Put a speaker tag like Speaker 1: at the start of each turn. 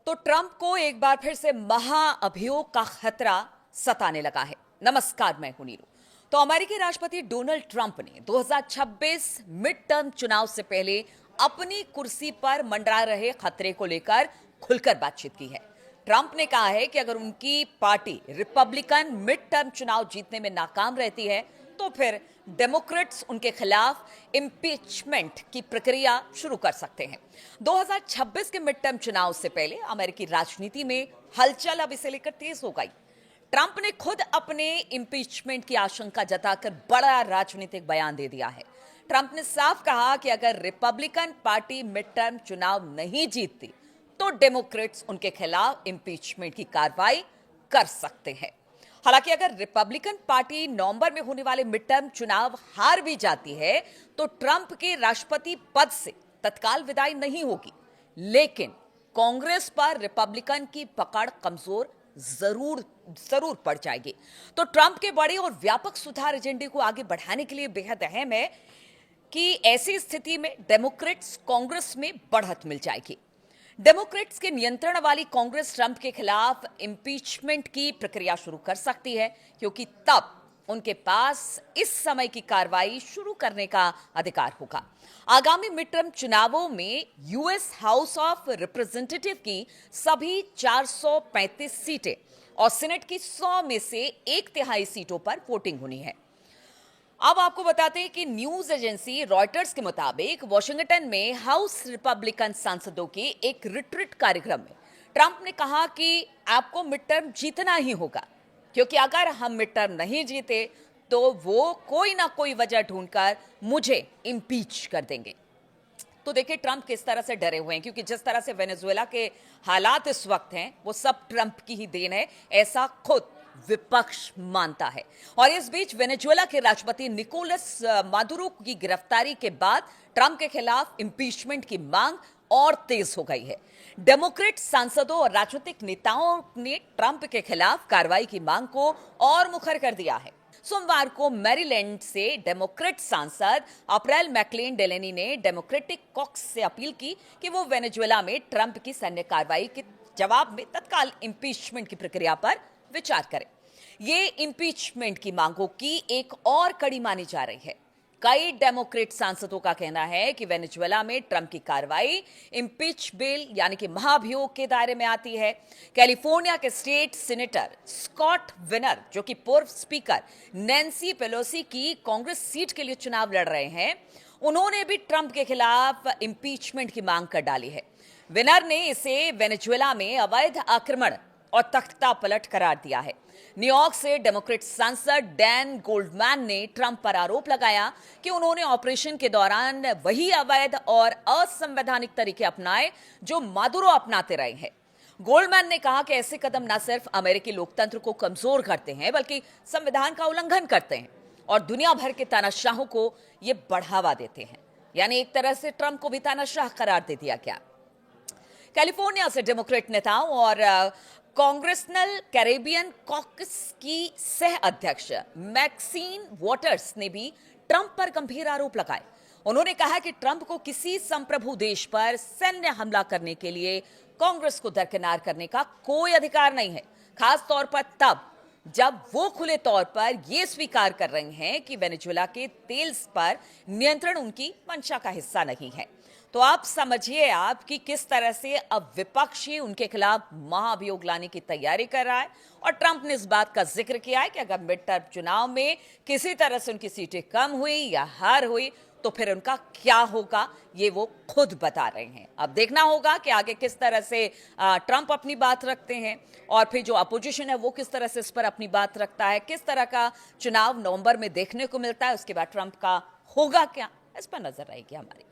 Speaker 1: तो ट्रंप को एक बार फिर से महाअभियोग का खतरा सताने लगा है। नमस्कार, मैं हूं नीरू। तो अमेरिकी राष्ट्रपति डोनाल्ड ट्रंप ने 2026 मिड टर्म चुनाव से पहले अपनी कुर्सी पर मंडरा रहे खतरे को लेकर खुलकर बातचीत की है। ट्रंप ने कहा है कि अगर उनकी पार्टी रिपब्लिकन मिड टर्म चुनाव जीतने में नाकाम रहती है तो फिर डेमोक्रेट्स उनके खिलाफ इम्पीचमेंट की प्रक्रिया शुरू कर सकते हैं। 2026 के मिड टर्म चुनाव से पहले अमेरिकी राजनीति में हलचल अब इसे लेकर तेज हो गई। ट्रंप ने खुद अपने इम्पीचमेंट की आशंका जताकर बड़ा राजनीतिक बयान दे दिया है। ट्रंप ने साफ कहा कि अगर रिपब्लिकन पार्टी मिड टर्म चुनाव नहीं जीतती तो डेमोक्रेट्स उनके खिलाफ इम्पीचमेंट की कार्रवाई कर सकते हैं। हालांकि अगर रिपब्लिकन पार्टी नवंबर में होने वाले मिड टर्म चुनाव हार भी जाती है तो ट्रंप के राष्ट्रपति पद से तत्काल विदाई नहीं होगी, लेकिन कांग्रेस पर रिपब्लिकन की पकड़ कमजोर जरूर पड़ जाएगी। तो ट्रंप के बड़े और व्यापक सुधार एजेंडे को आगे बढ़ाने के लिए बेहद अहम है कि ऐसी स्थिति में डेमोक्रेट्स कांग्रेस में बढ़त मिल जाएगी। डेमोक्रेट्स के नियंत्रण वाली कांग्रेस ट्रंप के खिलाफ इम्पीचमेंट की प्रक्रिया शुरू कर सकती है, क्योंकि तब उनके पास इस समय की कार्रवाई शुरू करने का अधिकार होगा। आगामी मिड टर्म चुनावों में यूएस हाउस ऑफ रिप्रेजेंटेटिव की सभी 435 सीटें और सीनेट की 100 में से 1/3 सीटों पर वोटिंग होनी है। अब आपको बताते हैं कि न्यूज एजेंसी रॉयटर्स के मुताबिक वॉशिंगटन में हाउस रिपब्लिकन सांसदों के एक रिट्रीट कार्यक्रम में ट्रंप ने कहा कि आपको मिड टर्म जीतना ही होगा, क्योंकि अगर हम मिड टर्म नहीं जीते तो वो कोई ना कोई वजह ढूंढकर मुझे इम्पीच कर देंगे। तो देखिए ट्रंप किस तरह से डरे हुए हैं, क्योंकि जिस तरह से वेनेजुएला के हालात इस वक्त हैं वो सब ट्रंप की ही देन है, ऐसा खुद विपक्ष मानता है। और इस बीच वेनेजुएला के राष्ट्रपति निकोलस मादुरो की गिरफ्तारी के बाद ट्रंप के खिलाफ इम्पीचमेंट की मांग और तेज हो गई है। डेमोक्रेट सांसदों और राजनीतिक नेताओं ने ट्रंप के खिलाफ कार्रवाई की मांग को और मुखर कर दिया है। सोमवार को मैरीलैंड से डेमोक्रेट सांसद अप्रैल मैकलेन डेलेनी ने डेमोक्रेटिक कॉक्स से अपील की कि वो वेनेजुएला में ट्रंप की सैन्य कार्रवाई के जवाब में तत्काल इम्पीचमेंट की प्रक्रिया पर विचार करें। ये इम्पीचमेंट की मांगों की एक और कड़ी मानी जा रही है। कई डेमोक्रेट सांसदों का कहना है कि वेनेजुएला में ट्रंप की कार्रवाई इम्पीच बिल यानी कि महाभियोग के दायरे में आती है। कैलिफोर्निया के स्टेट सीनेटर स्कॉट विनर, जो कि पूर्व स्पीकर नैन्सी पेलोसी की कांग्रेस सीट के लिए चुनाव लड़ रहे हैं, उन्होंने भी ट्रंप के खिलाफ इम्पीचमेंट की मांग कर डाली है। विनर ने इसे वेनेजुएला में अवैध आक्रमण और तख्ता पलट करार दिया है। न्यूयॉर्क से डेमोक्रेट सांसद डैन गोल्डमैन ने ट्रंप पर आरोप लगाया कि उन्होंने ऑपरेशन के दौरान वही अवैध और असंवैधानिक तरीके अपनाए जो मादुरो अपनाते रहे हैं। गोल्डमैन ने कहा कि ऐसे कदम न सिर्फ अमेरिकी लोकतंत्र को कमजोर करते हैं बल्कि संविधान का उल्लंघन करते हैं और दुनिया भर के तानाशाहों को ये बढ़ावा देते हैं। यानी एक तरह से ट्रंप को भी तानाशाह करार दे दिया गया। कैलिफोर्निया से डेमोक्रेट नेताओं और कांग्रेसनल कैरेबियन कॉकस की सह अध्यक्ष मैक्सीन वॉटर्स ने भी ट्रंप पर गंभीर आरोप लगाए। उन्होंने कहा कि ट्रंप को किसी संप्रभु देश पर सैन्य हमला करने के लिए कांग्रेस को दरकिनार करने का कोई अधिकार नहीं है, खास तौर पर तब जब वो खुले तौर पर यह स्वीकार कर रहे हैं कि वेनेजुएला के तेल पर नियंत्रण उनकी मंशा का हिस्सा नहीं है। तो आप समझिए आप कि किस तरह से अब विपक्षी उनके खिलाफ महाभियोग लाने की तैयारी कर रहा है। और ट्रंप ने इस बात का जिक्र किया है कि अगर मिड टर्म चुनाव में किसी तरह से उनकी सीटें कम हुई या हार हुई तो फिर उनका क्या होगा, ये वो खुद बता रहे हैं। अब देखना होगा कि आगे किस तरह से ट्रंप अपनी बात रखते हैं और फिर जो अपोजिशन है वो किस तरह से इस पर अपनी बात रखता है। किस तरह का चुनाव नवंबर में देखने को मिलता है, उसके बाद ट्रंप का होगा क्या, इस पर नजर रहेगी हमारी।